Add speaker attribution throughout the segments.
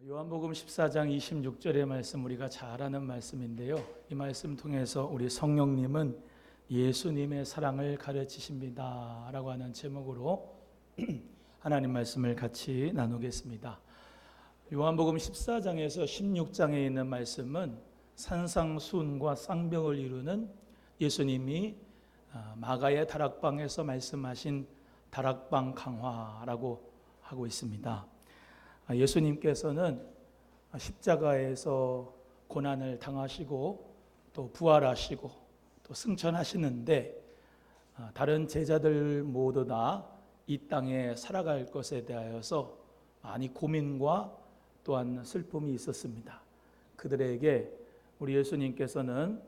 Speaker 1: 요한복음 14장 26절의 말씀 우리가 잘 아는 말씀인데요. 이 말씀 통해서 우리 성령님은 예수님의 사랑을 가르치십니다 라고 하는 제목으로 하나님 말씀을 같이 나누겠습니다. 요한복음 14장에서 16장에 있는 말씀은 산상수훈과 쌍벽을 이루는 예수님이 마가의 다락방에서 말씀하신 다락방 강화라고 하고 있습니다. 예수님께서는 십자가에서 고난을 당하시고 또 부활하시고 또 승천하시는데 다른 제자들 모두 다 이 땅에 살아갈 것에 대하여서 많이 고민과 또한 슬픔이 있었습니다. 그들에게 우리 예수님께서는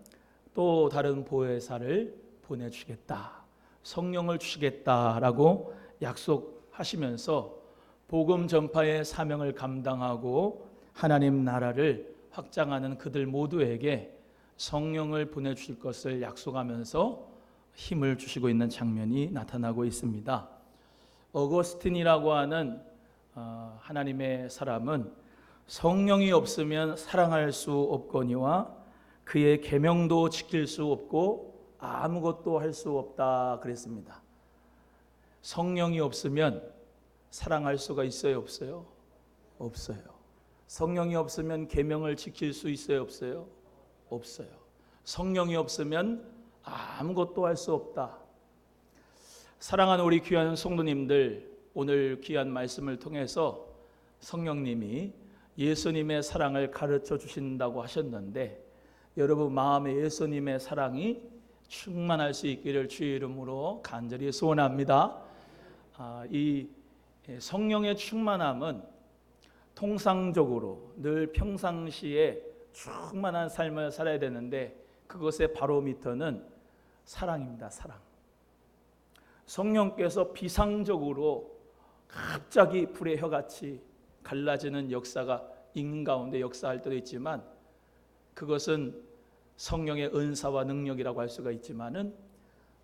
Speaker 1: 또 다른 보혜사를 보내주겠다, 성령을 주시겠다라고 약속하시면서 복음 전파의 사명을 감당하고 하나님 나라를 확장하는 그들 모두에게 성령을 보내주실 것을 약속하면서 힘을 주시고 있는 장면이 나타나고 있습니다. 어거스틴이라고 하는 하나님의 사람은 성령이 없으면 사랑할 수 없거니와 그의 계명도 지킬 수 없고 아무것도 할 수 없다 그랬습니다. 성령이 없으면 사랑할 수가 있어요, 없어요? 없어요. 성령이 없으면 계명을 지킬 수 있어요, 없어요? 없어요. 성령이 없으면 아무것도 할 수 없다. 사랑하는 우리 귀한 성도님들, 오늘 귀한 말씀을 통해서 성령님이 예수님의 사랑을 가르쳐 주신다고 하셨는데 여러분 마음에 예수님의 사랑이 충만할 수 있기를 주의 이름으로 간절히 소원합니다. 이 성령의 충만함은 통상적으로 늘 평상시에 충만한 삶을 살아야 되는데 그것의 바로미터는 사랑입니다. 사랑. 성령께서 비상적으로 갑자기 불의 혀같이 갈라지는 역사가 인간 가운데 역사할 때도 있지만 그것은 성령의 은사와 능력이라고 할 수가 있지만은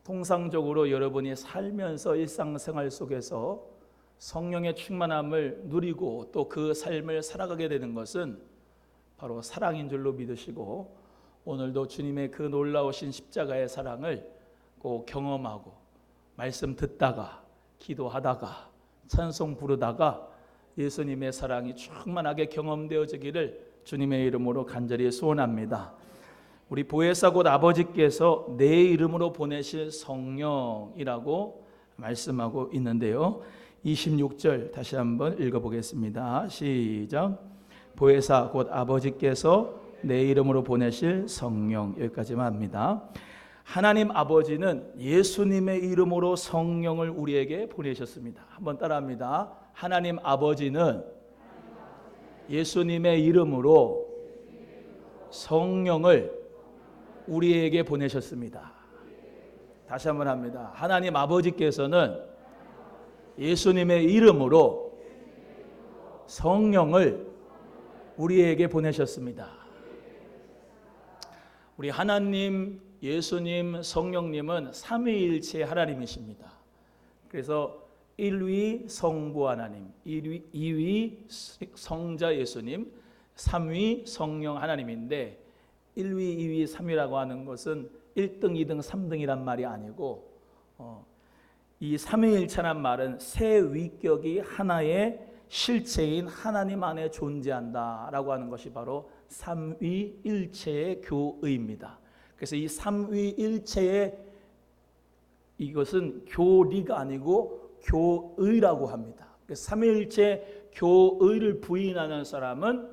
Speaker 1: 통상적으로 여러분이 살면서 일상생활 속에서 성령의 충만함을 누리고 또 그 삶을 살아가게 되는 것은 바로 사랑인 줄로 믿으시고 오늘도 주님의 그 놀라우신 십자가의 사랑을 꼭 경험하고 말씀 듣다가 기도하다가 찬송 부르다가 예수님의 사랑이 충만하게 경험되어지기를 주님의 이름으로 간절히 소원합니다. 우리 보혜사 곧 아버지께서 내 이름으로 보내실 성령이라고 말씀하고 있는데요. 26절 다시 한번 읽어보겠습니다. 시작. 보혜사 곧 아버지께서 내 이름으로 보내실 성령, 여기까지만 합니다. 하나님 아버지는 예수님의 이름으로 성령을 우리에게 보내셨습니다. 한번 따라합니다. 하나님 아버지는 예수님의 이름으로 성령을 우리에게 보내셨습니다. 다시 한번 합니다. 하나님 아버지께서는 예수님의 이름으로 성령을 우리에게 보내셨습니다. 우리 하나님, 예수님, 성령님은 삼위일체 하나님이십니다. 그래서 1위 성부 하나님, 2위 성자 예수님, 3위 성령 하나님인데 1위, 2위, 3위라고 하는 것은 1등, 2등, 3등이란 말이 아니고 이 삼위일체란 말은 세 위격이 하나의 실체인 하나님 안에 존재한다라고 하는 것이 바로 삼위일체의 교의입니다. 그래서 이 삼위일체의 이것은 교리가 아니고 교의라고 합니다. 삼위일체 교의를 부인하는 사람은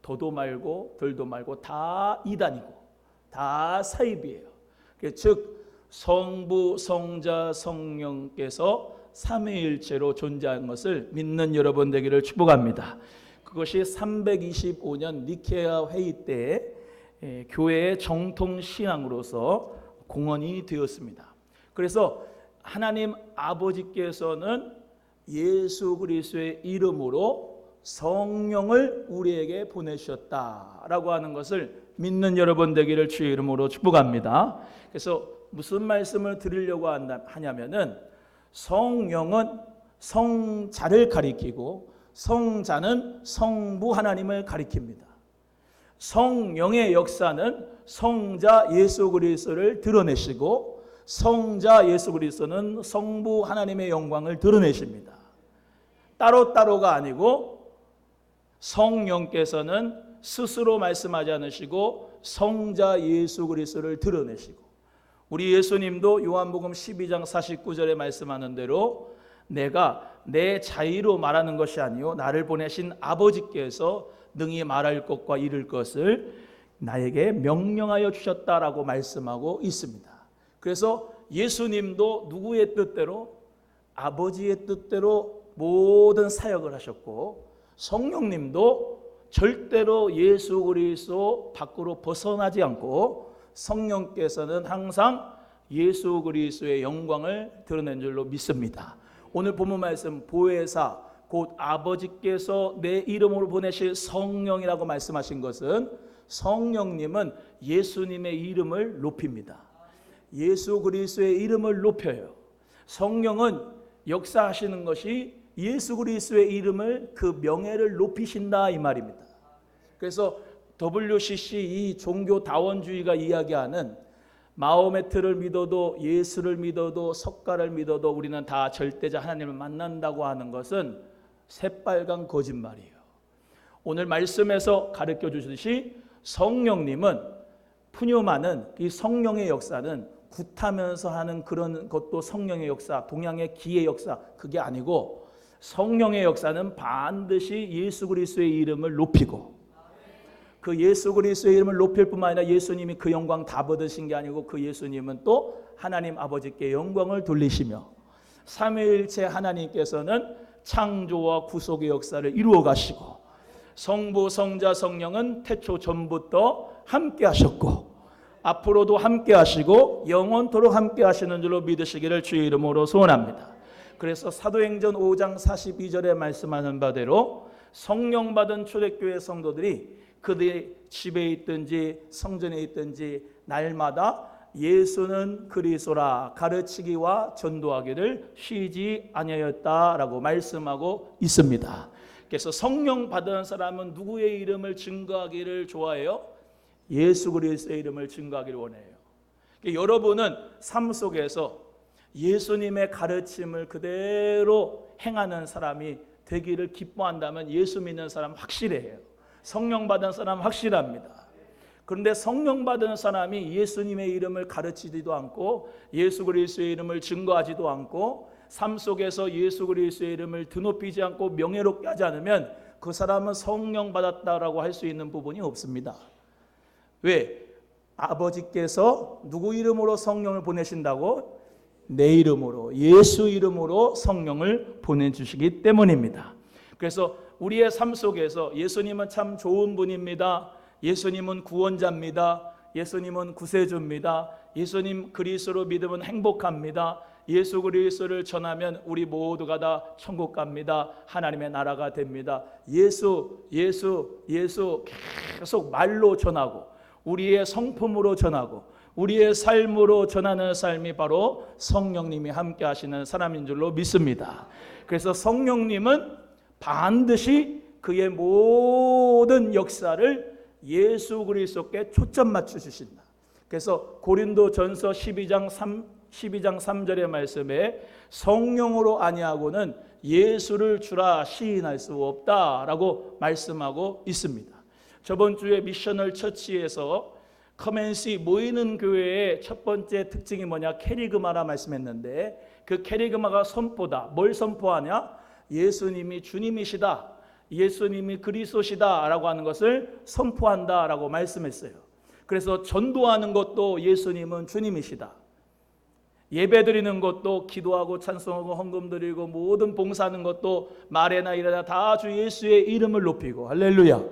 Speaker 1: 더도 말고 덜도 말고 다 이단이고 다 사입이에요. 즉 성부, 성자, 성령께서 삼위일체로 존재하는 것을 믿는 여러분 되기를 축복합니다. 그것이 325년 니케아 회의 때 교회의 정통 신앙으로서 공언이 되었습니다. 그래서 하나님 아버지께서는 예수 그리스도의 이름으로 성령을 우리에게 보내주셨다라고 하는 것을 믿는 여러분 되기를 주의 이름으로 축복합니다. 그래서 무슨 말씀을 드리려고 하냐면은 성령은 성자를 가리키고 성자는 성부 하나님을 가리킵니다. 성령의 역사는 성자 예수 그리스도를 드러내시고 성자 예수 그리스도는 성부 하나님의 영광을 드러내십니다. 따로따로가 아니고 성령께서는 스스로 말씀하지 않으시고 성자 예수 그리스도를 드러내시고, 우리 예수님도 요한복음 12장 49절에 말씀하는 대로 내가 내 자의로 말하는 것이 아니요 나를 보내신 아버지께서 능히 말할 것과 이룰 것을 나에게 명령하여 주셨다라고 말씀하고 있습니다. 그래서 예수님도 누구의 뜻대로? 아버지의 뜻대로 모든 사역을 하셨고, 성령님도 절대로 예수 그리스도 밖으로 벗어나지 않고 성령께서는 항상 예수 그리스도의 영광을 드러낸 줄로 믿습니다. 오늘 본문 말씀 보혜사 곧 아버지께서 내 이름으로 보내실 성령이라고 말씀하신 것은 성령님은 예수님의 이름을 높입니다. 예수 그리스도의 이름을 높여요. 성령은 역사하시는 것이 예수 그리스도의 이름을, 그 명예를 높이신다 이 말입니다. 그래서 WCC 이 종교다원주의가 이야기하는 마호메트를 믿어도 예수를 믿어도 석가를 믿어도 우리는 다 절대자 하나님을 만난다고 하는 것은 새빨간 거짓말이에요. 오늘 말씀에서 가르쳐 주듯이 성령님은 푸뉴마는 이 성령의 역사는 굿하면서 하는 그런 것도 성령의 역사, 동양의 기의 역사, 그게 아니고 성령의 역사는 반드시 예수 그리스도의 이름을 높이고, 그 예수 그리스도의 이름을 높일 뿐만 아니라 예수님이 그 영광 다 받으신 게 아니고 그 예수님은 또 하나님 아버지께 영광을 돌리시며 삼위일체 하나님께서는 창조와 구속의 역사를 이루어 가시고 성부, 성자, 성령은 태초 전부터 함께 하셨고 앞으로도 함께 하시고 영원토록 함께 하시는 줄로 믿으시기를 주의 이름으로 소원합니다. 그래서 사도행전 5장 42절에 말씀하는 바대로 성령 받은 초대교회 성도들이 그들이 집에 있든지 성전에 있든지 날마다 예수는 그리스도라 가르치기와 전도하기를 쉬지 아니하였다라고 말씀하고 있습니다. 그래서 성령 받은 사람은 누구의 이름을 증거하기를 좋아해요? 예수 그리스도의 이름을 증거하기를 원해요. 여러분은 삶 속에서 예수님의 가르침을 그대로 행하는 사람이 되기를 기뻐한다면 예수 믿는 사람 확실해요. 성령 받은 사람 확실합니다. 그런데 성령 받은 사람이 예수님의 이름을 가르치지도 않고 예수 그리스도의 이름을 증거하지도 않고 삶 속에서 예수 그리스도의 이름을 드높이지 않고 명예롭게 하지 않으면 그 사람은 성령 받았다라고 할 수 있는 부분이 없습니다. 왜? 아버지께서 누구 이름으로 성령을 보내신다고? 내 이름으로, 예수 이름으로 성령을 보내주시기 때문입니다. 그래서 우리의 삶 속에서 예수님은 참 좋은 분입니다. 예수님은 구원자입니다. 예수님은 구세주입니다. 예수님 그리스도로 믿으면 행복합니다. 예수 그리스도를 전하면 우리 모두가 다 천국 갑니다. 하나님의 나라가 됩니다. 예수 계속 말로 전하고 우리의 성품으로 전하고 우리의 삶으로 전하는 삶이 바로 성령님이 함께 하시는 사람인 줄로 믿습니다. 그래서 성령님은 반드시 그의 모든 역사를 예수 그리스도께 초점 맞춰 주신다. 그래서 고린도전서 12장 3절의 말씀에 성령으로 아니하고는 예수를 주라 시인할 수 없다라고 말씀하고 있습니다. 저번 주에 미셔널 처치에서 커맨시 모이는 교회의 첫 번째 특징이 뭐냐? 캐리그마라 말씀했는데 그 캐리그마가 선포다. 뭘 선포하냐? 예수님이 주님이시다. 예수님이 그리스도시다 라고 하는 것을 선포한다 라고 말씀했어요. 그래서 전도하는 것도 예수님은 주님이시다. 예배 드리는 것도 기도하고 찬송하고 헌금 드리고 모든 봉사하는 것도 말에나 일에나 다 주 예수의 이름을 높이고 할렐루야.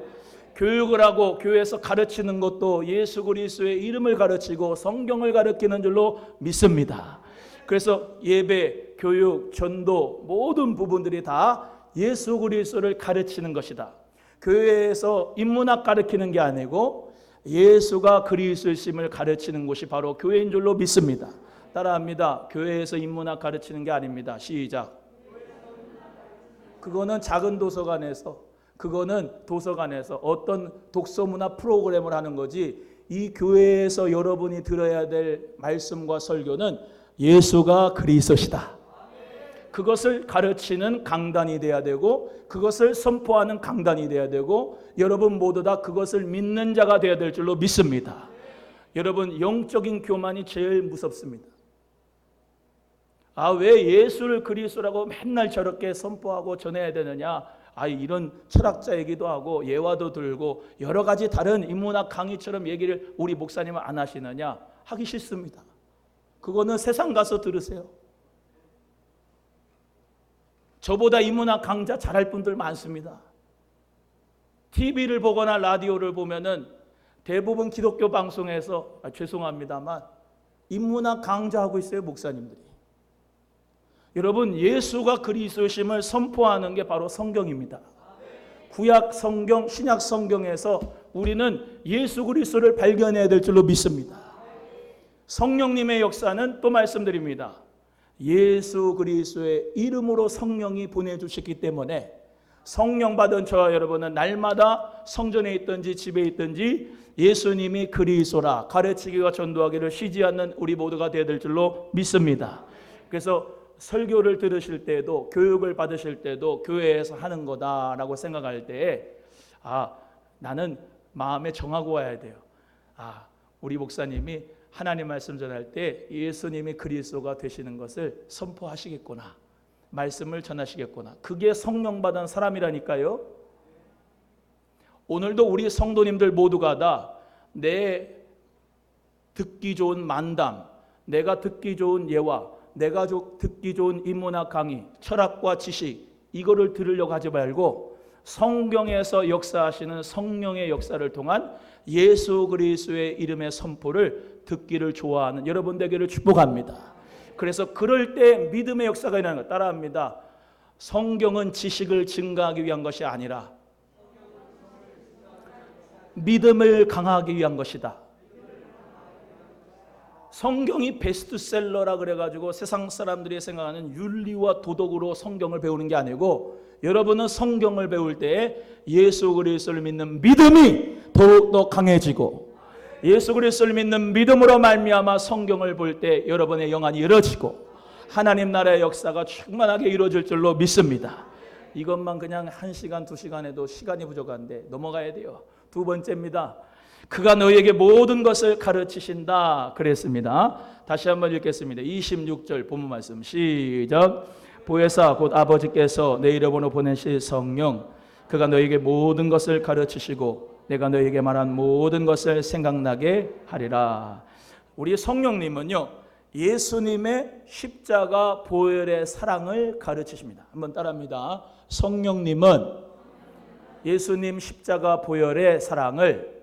Speaker 1: 교육을 하고 교회에서 가르치는 것도 예수 그리스도의 이름을 가르치고 성경을 가르치는 줄로 믿습니다. 그래서 예배, 교육, 전도 모든 부분들이 다 예수 그리스도를 가르치는 것이다. 교회에서 인문학 가르치는 게 아니고 예수가 그리스도심을 가르치는 곳이 바로 교회인 줄로 믿습니다. 따라합니다. 교회에서 인문학 가르치는 게 아닙니다. 시작. 그거는 작은 도서관에서, 그거는 도서관에서 어떤 독서문화 프로그램을 하는 거지, 이 교회에서 여러분이 들어야 될 말씀과 설교는 예수가 그리스도시다. 그것을 가르치는 강단이 돼야 되고, 그것을 선포하는 강단이 돼야 되고, 여러분 모두 다 그것을 믿는 자가 돼야 될 줄로 믿습니다. 여러분, 영적인 교만이 제일 무섭습니다. 왜 예수를 그리스도라고 맨날 저렇게 선포하고 전해야 되느냐? 이런 철학자 얘기도 하고 예화도 들고 여러 가지 다른 인문학 강의처럼 얘기를 우리 목사님은 안 하시느냐? 하기 싫습니다. 그거는 세상 가서 들으세요. 저보다 인문학 강좌 잘할 분들 많습니다. TV를 보거나 라디오를 보면은 대부분 기독교 방송에서 죄송합니다만 인문학 강좌하고 있어요, 목사님들이. 여러분, 예수가 그리스도심을 선포하는 게 바로 성경입니다. 구약 성경, 신약 성경에서 우리는 예수 그리스도를 발견해야 될 줄로 믿습니다. 성령님의 역사는 또 말씀드립니다. 예수 그리스도의 이름으로 성령이 보내주셨기 때문에 성령 받은 저와 여러분은 날마다 성전에 있든지 집에 있든지 예수님이 그리스도라 가르치기와 전도하기를 쉬지 않는 우리 모두가 되어야 될 줄로 믿습니다. 그래서 설교를 들으실 때도, 교육을 받으실 때도 교회에서 하는 거다라고 생각할 때에 나는 마음에 정하고 와야 돼요. 우리 목사님이 하나님 말씀 전할 때 예수님이 그리스도가 되시는 것을 선포하시겠구나, 말씀을 전하시겠구나. 그게 성령 받은 사람이라니까요. 오늘도 우리 성도님들 모두가 다 내 듣기 좋은 만담, 내가 듣기 좋은 예화, 내가 듣기 좋은 인문학 강의, 철학과 지식, 이거를 들으려고 하지 말고 성경에서 역사하시는 성령의 역사를 통한 예수 그리스도의 이름의 선포를 듣기를 좋아하는 여러분 되기를 축복합니다. 그래서 그럴 때 믿음의 역사가 일어나는 것 따라합니다. 성경은 지식을 증가하기 위한 것이 아니라 믿음을 강화하기 위한 것이다. 성경이 베스트셀러라 그래가지고 세상 사람들이 생각하는 윤리와 도덕으로 성경을 배우는 게 아니고, 여러분은 성경을 배울 때 예수 그리스도를 믿는 믿음이 더욱더 강해지고, 예수 그리스도를 믿는 믿음으로 말미암아 성경을 볼 때 여러분의 영안이 열어지고 하나님 나라의 역사가 충만하게 이루어질 줄로 믿습니다. 이것만 그냥 1시간 2시간 해도 시간이 부족한데 넘어가야 돼요. 두 번째입니다. 그가 너희에게 모든 것을 가르치신다 그랬습니다. 다시 한번 읽겠습니다. 26절 본문 말씀 시작. 보혜사 곧 아버지께서 내 이름으로 보내실 성령, 그가 너희에게 모든 것을 가르치시고 내가 너희에게 말한 모든 것을 생각나게 하리라. 우리 성령님은요, 예수님의 십자가 보혈의 사랑을 가르치십니다. 한번 따라합니다. 성령님은 예수님 십자가 보혈의 사랑을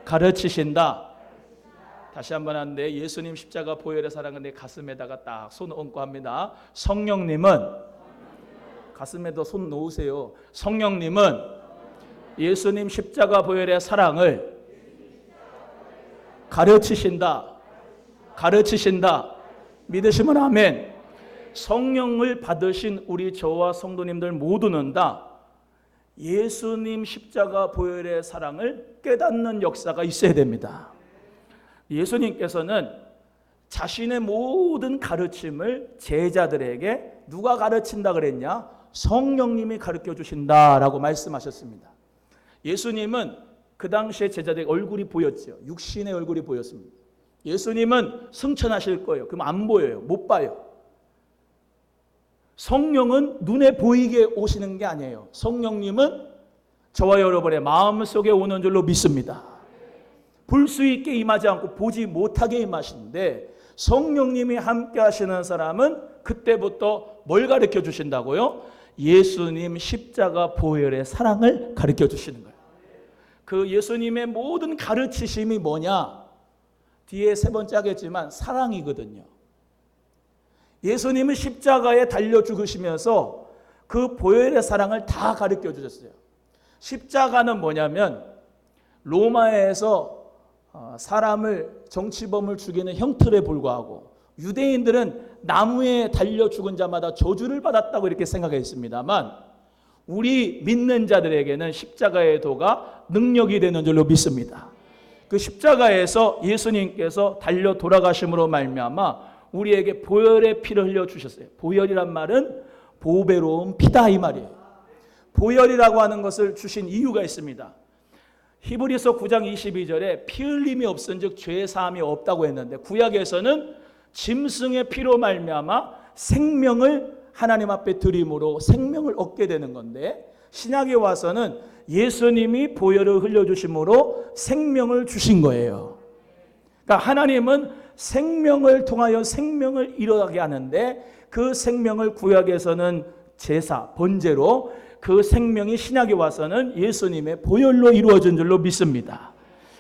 Speaker 1: 가르치신다. 다시 한번 하는데, 예수님 십자가 보혈의 사랑은 내 가슴에다가 딱 손 얹고 합니다. 성령님은, 가슴에도 손 놓으세요. 성령님은 예수님 십자가 보혈의 사랑을 가르치신다. 가르치신다. 믿으시면 아멘. 성령을 받으신 우리 저와 성도님들 모두는 다 예수님 십자가 보혈의 사랑을 깨닫는 역사가 있어야 됩니다. 예수님께서는 자신의 모든 가르침을 제자들에게 누가 가르친다 그랬냐? 성령님이 가르쳐 주신다라고 말씀하셨습니다. 예수님은 그 당시에 제자들의 얼굴이 보였죠. 육신의 얼굴이 보였습니다. 예수님은 승천하실 거예요. 그럼 안 보여요. 못 봐요. 성령은 눈에 보이게 오시는 게 아니에요. 성령님은 저와 여러분의 마음속에 오는 줄로 믿습니다. 볼 수 있게 임하지 않고 보지 못하게 임하시는데, 성령님이 함께 하시는 사람은 그때부터 뭘 가르쳐 주신다고요? 예수님 십자가 보혈의 사랑을 가르쳐 주시는 거예요. 그 예수님의 모든 가르치심이 뭐냐? 뒤에 세 번째 하겠지만 사랑이거든요. 예수님은 십자가에 달려 죽으시면서 그 보혈의 사랑을 다 가르쳐 주셨어요. 십자가는 뭐냐면 로마에서 사람을, 정치범을 죽이는 형틀에 불과하고 유대인들은 나무에 달려 죽은 자마다 저주를 받았다고 이렇게 생각했습니다만 우리 믿는 자들에게는 십자가의 도가 능력이 되는 줄로 믿습니다. 그 십자가에서 예수님께서 달려 돌아가심으로 말미암아 우리에게 보혈의 피를 흘려 주셨어요. 보혈이란 말은 보배로운 피다 이 말이에요. 보혈이라고 하는 것을 주신 이유가 있습니다. 히브리서 9장 22절에 피 흘림이 없은즉 죄 사함이 없다고 했는데 구약에서는 짐승의 피로 말미암아 생명을 하나님 앞에 드림으로 생명을 얻게 되는 건데 신약에 와서는 예수님이 보혈을 흘려주심으로 생명을 주신 거예요. 그러니까 하나님은 생명을 통하여 생명을 일어나게 하는데 그 생명을 구약에서는 제사, 번제로 그 생명이 신약에 와서는 예수님의 보혈로 이루어진 줄로 믿습니다.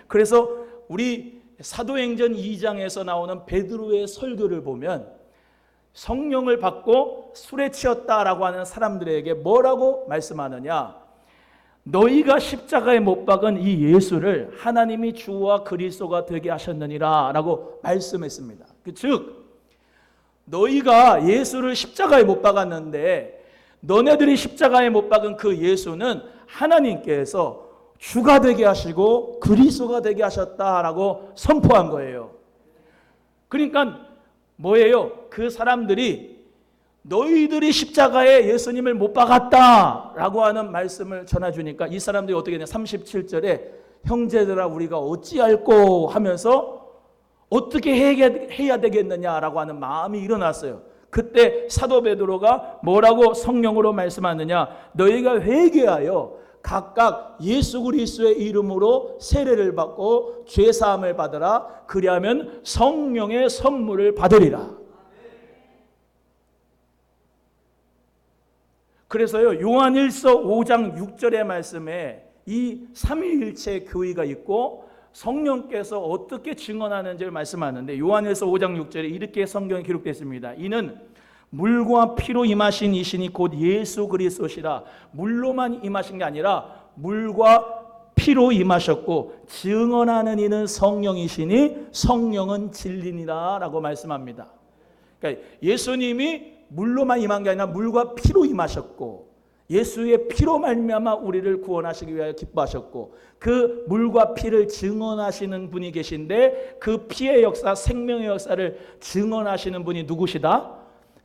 Speaker 1: 그래서 우리 사도행전 2장에서 나오는 베드로의 설교를 보면 성령을 받고 술에 취했다라고 하는 사람들에게 뭐라고 말씀하느냐? 너희가 십자가에 못 박은 이 예수를 하나님이 주와 그리스도가 되게 하셨느니라 라고 말씀했습니다. 즉 너희가 예수를 십자가에 못 박았는데 너네들이 십자가에 못 박은 그 예수는 하나님께서 주가 되게 하시고 그리스도가 되게 하셨다라고 선포한 거예요. 그러니까 뭐예요? 그 사람들이 너희들이 십자가에 예수님을 못 박았다라고 하는 말씀을 전해주니까 이 사람들이 어떻게 되냐? 37절에 형제들아 우리가 어찌할꼬 하면서 어떻게 해야 되겠느냐라고 하는 마음이 일어났어요. 그때 사도 베드로가 뭐라고 성령으로 말씀하느냐? 너희가 회개하여 각각 예수 그리스도의 이름으로 세례를 받고 죄 사함을 받으라. 그리하면 성령의 선물을 받으리라. 그래서요 요한일서 5장 6절의 말씀에 이 삼위일체 교의가 있고 성령께서 어떻게 증언하는지를 말씀하는데 요한일서 5장 6절에 이렇게 성경에 기록되어 있습니다. 이는 물과 피로 임하신 이신이 곧 예수 그리스도시라. 물로만 임하신 게 아니라 물과 피로 임하셨고 증언하는 이는 성령이시니 성령은 진리니라 라고 말씀합니다. 그러니까 예수님이 물로만 임한 게 아니라 물과 피로 임하셨고 예수의 피로 말미암아 우리를 구원하시기 위하여 기뻐하셨고 그 물과 피를 증언하시는 분이 계신데 그 피의 역사, 생명의 역사를 증언하시는 분이 누구시다?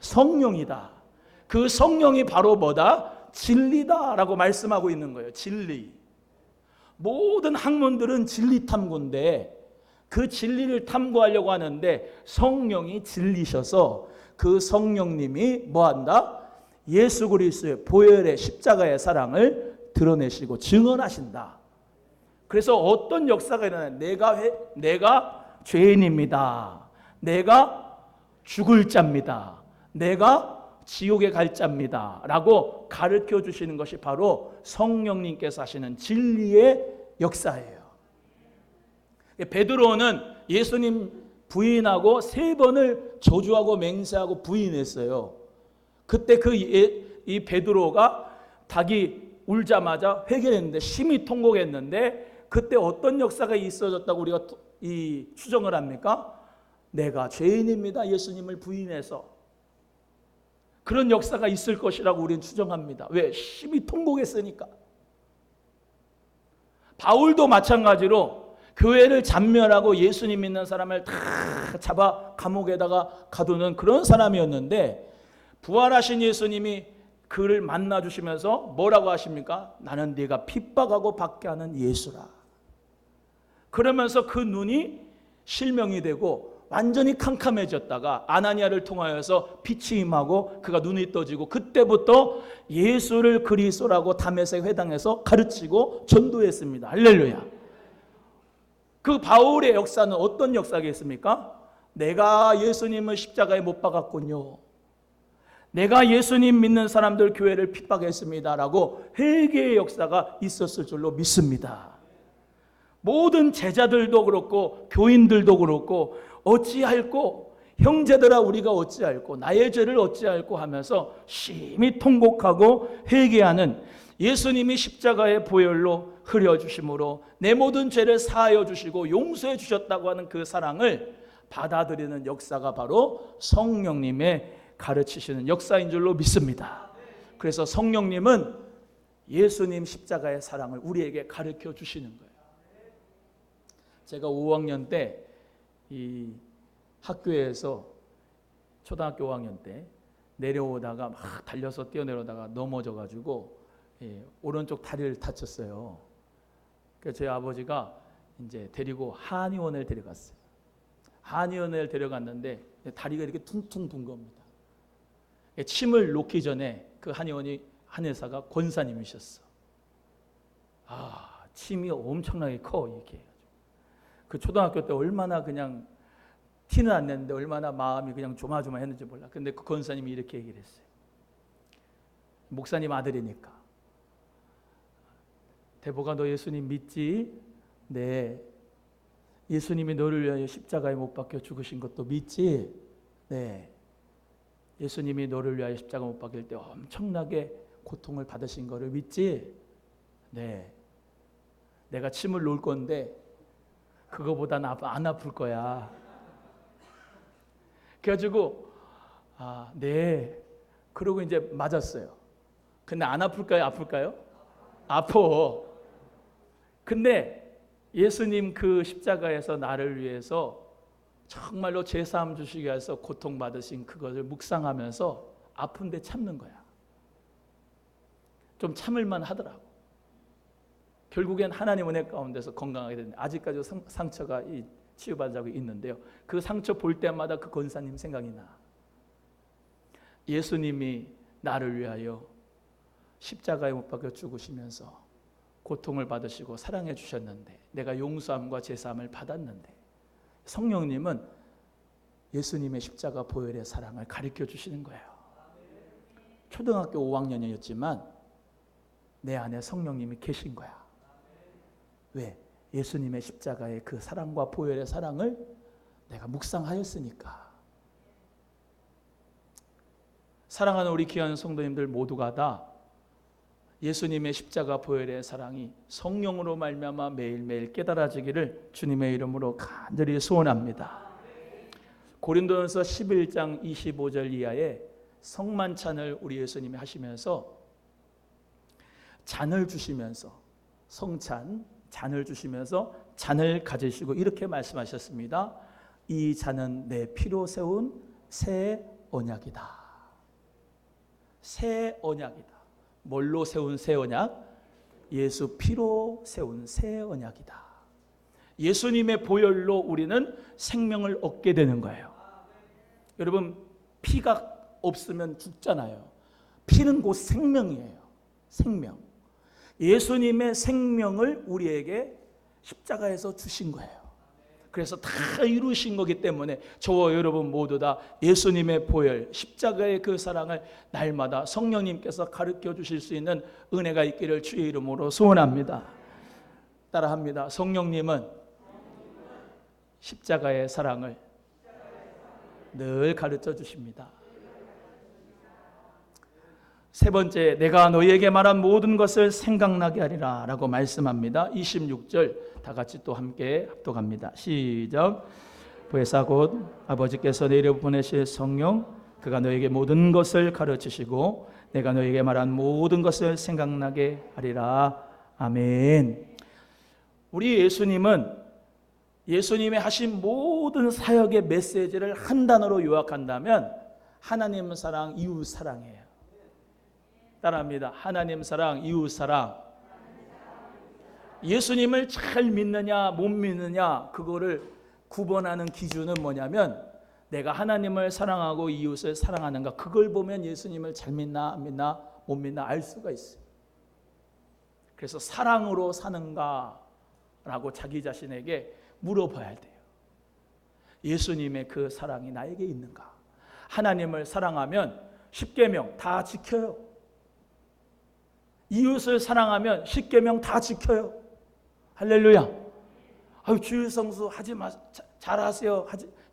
Speaker 1: 성령이다. 그 성령이 바로 뭐다? 진리다라고 말씀하고 있는 거예요. 진리. 모든 학문들은 진리 탐구인데 그 진리를 탐구하려고 하는데 성령이 진리셔서 그 성령님이 뭐한다? 예수 그리스도의 보혈의 십자가의 사랑을 드러내시고 증언하신다. 그래서 어떤 역사가 일어나요? 내가 죄인입니다. 내가 죽을 자입니다. 내가 지옥에 갈 자입니다. 라고 가르쳐 주시는 것이 바로 성령님께서 하시는 진리의 역사예요. 베드로는 예수님 부인하고 3번을 저주하고 맹세하고 부인했어요. 그때 이 베드로가 닭이 울자마자 회개했는데 심히 통곡했는데 그때 어떤 역사가 있어졌다고 우리가 추정을 합니까? 내가 죄인입니다. 예수님을 부인해서 그런 역사가 있을 것이라고 우리는 추정합니다. 왜? 심히 통곡했으니까. 바울도 마찬가지로 교회를 잔멸하고 예수님 믿는 사람을 다 잡아 감옥에다가 가두는 그런 사람이었는데 부활하신 예수님이 그를 만나주시면서 뭐라고 하십니까? 나는 네가 핍박하고 박해하는 예수라. 그러면서 그 눈이 실명이 되고 완전히 캄캄해졌다가 아나니아를 통하여서 빛이 임하고 그가 눈이 떠지고 그때부터 예수를 그리스도라고 다메섹 회당에서 가르치고 전도했습니다. 할렐루야. 그 바울의 역사는 어떤 역사겠습니까? 내가 예수님을 십자가에 못 박았군요. 내가 예수님 믿는 사람들 교회를 핍박했습니다라고 회개의 역사가 있었을 줄로 믿습니다. 모든 제자들도 그렇고 교인들도 그렇고 어찌할꼬 형제들아 우리가 어찌할꼬 나의 죄를 어찌할꼬 하면서 심히 통곡하고 회개하는 예수님이 십자가의 보혈로 흘려주심으로 내 모든 죄를 사하여 주시고 용서해 주셨다고 하는 그 사랑을 받아들이는 역사가 바로 성령님의 가르치시는 역사인 줄로 믿습니다. 그래서 성령님은 예수님 십자가의 사랑을 우리에게 가르쳐 주시는 거예요. 제가 5학년 때 이 학교에서 초등학교 5학년 때 내려오다가 막 달려서 뛰어내려다가 넘어져가지고 오른쪽 다리를 다쳤어요. 그래서 저희 아버지가 이제 데리고 한의원을 데려갔어요. 한의원을 데려갔는데 다리가 이렇게 퉁퉁 분 겁니다. 침을 놓기 전에 그 한의사가 권사님이셨어. 침이 엄청나게 커 이렇게. 그 초등학교 때 얼마나 그냥 티는 안 냈는데 얼마나 마음이 그냥 조마조마했는지 몰라. 근데 그 권사님이 이렇게 얘기를 했어요. 목사님 아들이니까. 대보가 너 예수님 믿지? 네. 예수님이 너를 위하여 십자가에 못 박혀 죽으신 것도 믿지? 네. 예수님이 너를 위하여 십자가 못 박힐 때 엄청나게 고통을 받으신 거를 믿지? 네. 내가 침을 놓을 건데 그거보다는 안 아플 거야. 그래가지고 네. 그러고 이제 맞았어요. 근데 안 아플까요? 아플까요? 아파. 근데 예수님 그 십자가에서 나를 위해서 정말로 죄사함 주시기 위해서 고통받으신 그것을 묵상하면서 아픈데 참는 거야. 좀 참을만 하더라고. 결국엔 하나님 은혜 가운데서 건강하게 됐는데 아직까지 상처가 치유받아가고 있는데요. 그 상처 볼 때마다 그 권사님 생각이 나. 예수님이 나를 위하여 십자가에 못 박혀 죽으시면서 고통을 받으시고 사랑해 주셨는데 내가 용서함과 제사함을 받았는데 성령님은 예수님의 십자가 보혈의 사랑을 가르쳐 주시는 거예요. 초등학교 5학년이었지만 내 안에 성령님이 계신 거야. 왜? 예수님의 십자가의 그 사랑과 보혈의 사랑을 내가 묵상하였으니까. 사랑하는 우리 귀한 성도님들 모두가 다 예수님의 십자가 보혈의 사랑이 성령으로 말미암아 매일매일 깨달아지기를 주님의 이름으로 간절히 소원합니다. 고린도전서 11장 25절 이하에 성만찬을 우리 예수님이 하시면서 잔을 주시면서 성찬 잔을 주시면서 잔을 가지시고 이렇게 말씀하셨습니다. 이 잔은 내 피로 세운 새 언약이다. 새 언약이다. 뭘로 세운 새 언약? 예수 피로 세운 새 언약이다. 예수님의 보혈로 우리는 생명을 얻게 되는 거예요. 여러분 피가 없으면 죽잖아요. 피는 곧 생명이에요. 생명. 예수님의 생명을 우리에게 십자가에서 주신 거예요. 그래서 다 이루신 거기 때문에 저와 여러분 모두 다 예수님의 보혈, 십자가의 그 사랑을 날마다 성령님께서 가르쳐 주실 수 있는 은혜가 있기를 주의 이름으로 소원합니다. 따라합니다. 성령님은 십자가의 사랑을 늘 가르쳐 주십니다. 세 번째, 내가 너희에게 말한 모든 것을 생각나게 하리라 라고 말씀합니다. 26절 다 같이 또 함께 합독합니다. 시작. 보혜사 곧 아버지께서 내려 보내실 성령 그가 너에게 모든 것을 가르치시고 내가 너에게 말한 모든 것을 생각나게 하리라. 아멘. 우리 예수님은 예수님이 하신 모든 사역의 메시지를 한 단어로 요약한다면 하나님 사랑, 이웃 사랑이에요. 따라합니다. 하나님 사랑, 이웃 사랑. 예수님을 잘 믿느냐 못 믿느냐 그거를 구분하는 기준은 뭐냐면 내가 하나님을 사랑하고 이웃을 사랑하는가 그걸 보면 예수님을 잘 믿나 안 믿나 못 믿나 알 수가 있어요. 그래서 사랑으로 사는가 라고 자기 자신에게 물어봐야 돼요. 예수님의 그 사랑이 나에게 있는가. 하나님을 사랑하면 십계명 다 지켜요. 이웃을 사랑하면 십계명 다 지켜요. 할렐루야. 주일성수 하지 마, 잘하세요.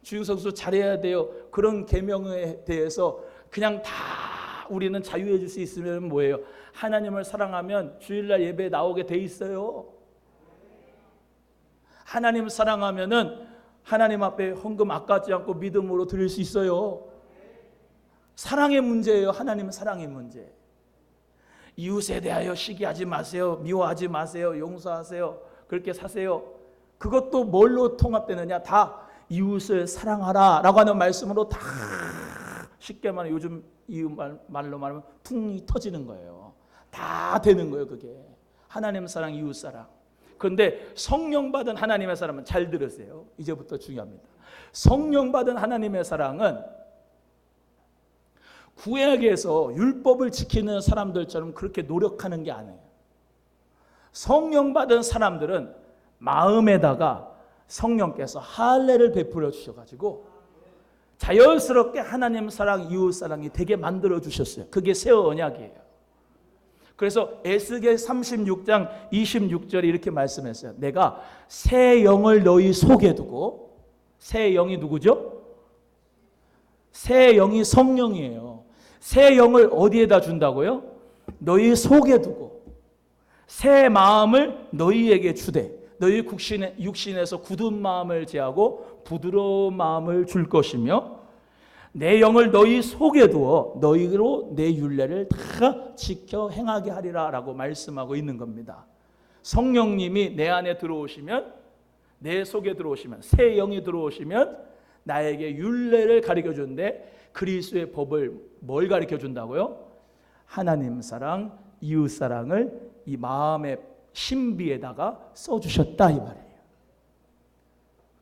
Speaker 1: 주일성수 잘해야 돼요. 그런 계명에 대해서 그냥 다 우리는 자유해 줄 수 있으면 뭐예요? 하나님을 사랑하면 주일날 예배에 나오게 돼 있어요. 하나님을 사랑하면은 하나님 앞에 헌금 아깝지 않고 믿음으로 드릴 수 있어요. 사랑의 문제예요. 하나님은 사랑의 문제. 이웃에 대하여 시기하지 마세요. 미워하지 마세요. 용서하세요. 그렇게 사세요. 그것도 뭘로 통합되느냐? 다 이웃을 사랑하라 라고 하는 말씀으로 다 쉽게 말하면 요즘 이웃 말로 말하면 퉁이 터지는 거예요. 다 되는 거예요. 그게 하나님 사랑, 이웃 사랑. 그런데 성령 받은 하나님의 사랑은, 잘 들으세요. 이제부터 중요합니다. 성령 받은 하나님의 사랑은 구약에서 율법을 지키는 사람들처럼 그렇게 노력하는 게 아니에요. 성령 받은 사람들은 마음에다가 성령께서 할례를 베풀어 주셔가지고 자연스럽게 하나님 사랑, 이웃 사랑이 되게 만들어 주셨어요. 그게 새 언약이에요. 그래서 에스겔 36장 26절에 이렇게 말씀했어요. 내가 새 영을 너희 속에 두고, 새 영이 누구죠? 새 영이 성령이에요. 새 영을 어디에다 준다고요? 너희 속에 두고 새 마음을 너희에게 주되 너희 육신에서 굳은 마음을 제하고 부드러운 마음을 줄 것이며 내 영을 너희 속에 두어 너희로 내 율례를 다 지켜 행하게 하리라 라고 말씀하고 있는 겁니다. 성령님이 내 안에 들어오시면, 내 속에 들어오시면, 새 영이 들어오시면 나에게 율례를 가르쳐 주는데 그리스도의 법을 뭘 가르쳐 준다고요? 하나님 사랑, 이웃 사랑을 이 마음의 신비에다가 써주셨다 이 말이에요.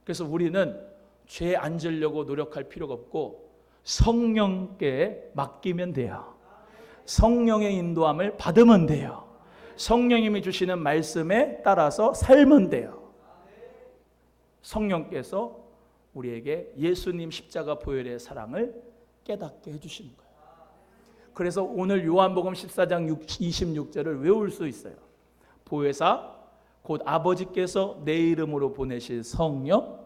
Speaker 1: 그래서 우리는 죄 안 지려고 노력할 필요가 없고 성령께 맡기면 돼요. 성령의 인도함을 받으면 돼요. 성령님이 주시는 말씀에 따라서 살면 돼요. 성령께서 우리에게 예수님 십자가 보혈의 사랑을 깨닫게 해주시는 거예요. 그래서 오늘 요한복음 14장 26절을 외울 수 있어요. 보혜사 곧 아버지께서 내 이름으로 보내실 성령,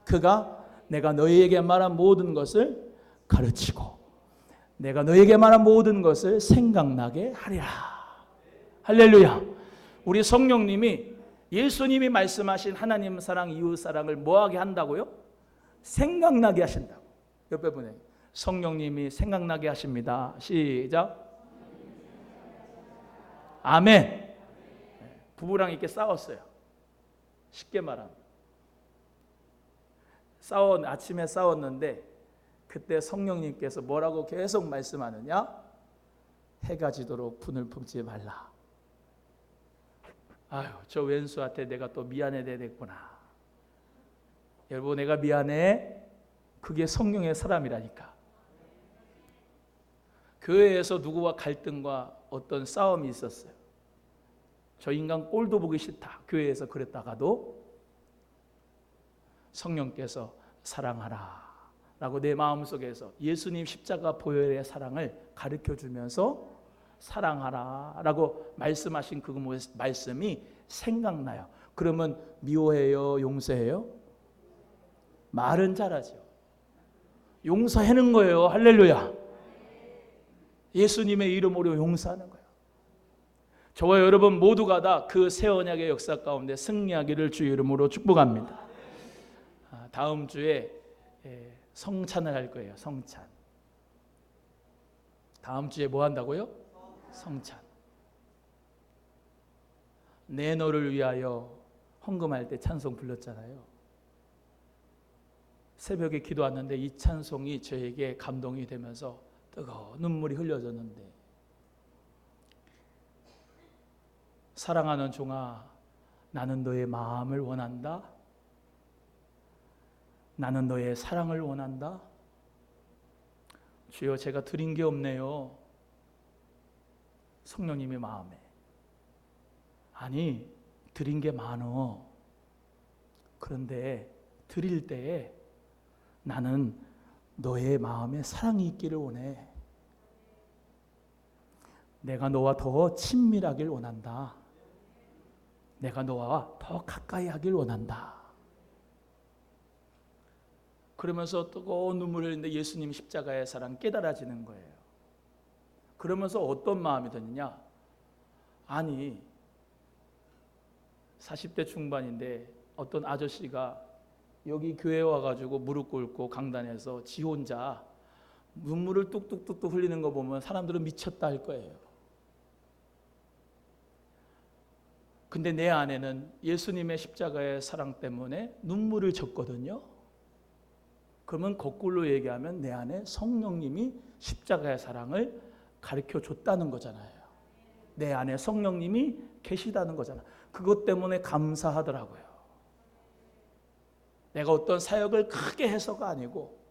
Speaker 1: 그가 내가 너희에게 말한 모든 것을 가르치고 내가 너희에게 말한 모든 것을 생각나게 하리라. 할렐루야. 우리 성령님이 예수님이 말씀하신 하나님 사랑, 이웃 사랑을 뭐하게 한다고요? 생각나게 하신다고. 옆에 분에 성령님이 생각나게 하십니다. 시작. 아멘. 부부랑 이렇게 싸웠어요. 쉽게 말하면 아침에 싸웠는데 그때 성령님께서 뭐라고 계속 말씀하느냐? 해가 지도록 분을 품지 말라. 아유, 저 왼수한테 내가 또 미안해야 되겠구나. 여러분, 내가 미안해. 그게 성령의 사람이라니까. 교회에서 누구와 갈등과 어떤 싸움이 있었어요. 저 인간 꼴도 보기 싫다. 교회에서 그랬다가도 성령께서 사랑하라 라고 내 마음속에서 예수님 십자가 보혈의 사랑을 가르쳐주면서 사랑하라 라고 말씀하신 그 말씀이 생각나요. 그러면 미워해요? 용서해요? 말은 잘하죠. 용서하는 거예요. 할렐루야. 예수님의 이름으로 용서하는 거예요. 저와 여러분 모두가 다 그 새 언약의 역사 가운데 승리하기를 주의 이름으로 축복합니다. 다음 주에 성찬을 할 거예요. 성찬. 다음 주에 뭐 한다고요? 성찬. 내 너를 위하여 헌금할 때 찬송 불렀잖아요. 새벽에 기도하는데 이 찬송이 저에게 감동이 되면서 뜨거운 눈물이 흘려졌는데, 사랑하는 종아, 나는 너의 마음을 원한다. 나는 너의 사랑을 원한다. 주여, 제가 드린 게 없네요. 성령님의 마음에. 아니, 드린 게 많어. 그런데 드릴 때에 나는 너의 마음에 사랑이 있기를 원해. 내가 너와 더 친밀하길 원한다. 내가 너와 더 가까이 하길 원한다. 그러면서 뜨거운 눈물을 흘리는데 예수님 십자가의 사랑 깨달아지는 거예요. 그러면서 어떤 마음이 드느냐? 아니, 40대 중반인데 어떤 아저씨가 여기 교회 와가지고 무릎 꿇고 강단에서 지 혼자 눈물을 뚝뚝뚝뚝 흘리는 거 보면 사람들은 미쳤다 할 거예요. 근데 내 안에는 예수님의 십자가의 사랑 때문에 눈물을 졌거든요. 그러면 거꾸로 얘기하면 내 안에 성령님이 십자가의 사랑을 가르쳐 줬다는 거잖아요. 내 안에 성령님이 계시다는 거잖아요. 그것 때문에 감사하더라고요. 내가 어떤 사역을 크게 해서가 아니고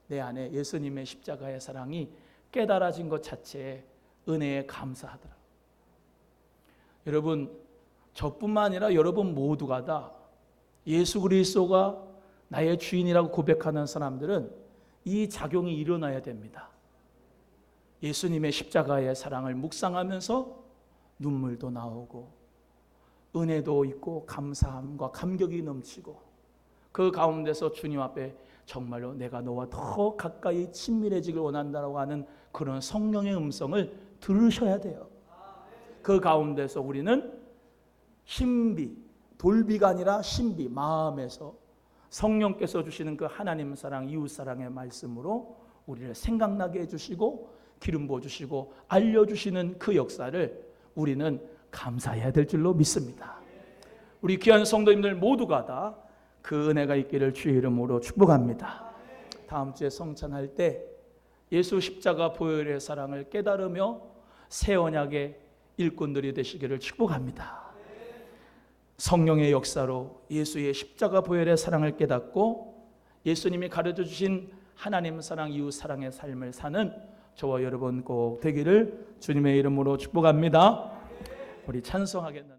Speaker 1: 내 안에 예수님의 십자가의 사랑이 깨달아진 것 자체에 은혜에 감사하더라고요. 여러분, 저뿐만 아니라 여러분 모두가 다 예수 그리스도가 나의 주인이라고 고백하는 사람들은 이 작용이 일어나야 됩니다. 예수님의 십자가의 사랑을 묵상하면서 눈물도 나오고 은혜도 있고 감사함과 감격이 넘치고 그 가운데서 주님 앞에 정말로 내가 너와 더 가까이 친밀해지길 원한다고 하는 그런 성령의 음성을 들으셔야 돼요. 그 가운데서 우리는 신비, 돌비가 아니라 신비, 마음에서 성령께서 주시는 그 하나님 사랑, 이웃 사랑의 말씀으로 우리를 생각나게 해주시고 기름 부어주시고 알려주시는 그 역사를 우리는 감사해야 될 줄로 믿습니다. 우리 귀한 성도님들 모두가 다 그 은혜가 있기를 주의 이름으로 축복합니다. 다음 주에 성찬할 때 예수 십자가 보혈의 사랑을 깨달으며 새 언약의 일꾼들이 되시기를 축복합니다. 성령의 역사로 예수의 십자가 보혈의 사랑을 깨닫고 예수님이 가르쳐 주신 하나님 사랑, 이웃 사랑의 삶을 사는 저와 여러분 꼭 되기를 주님의 이름으로 축복합니다. 우리 찬송하겠습니다.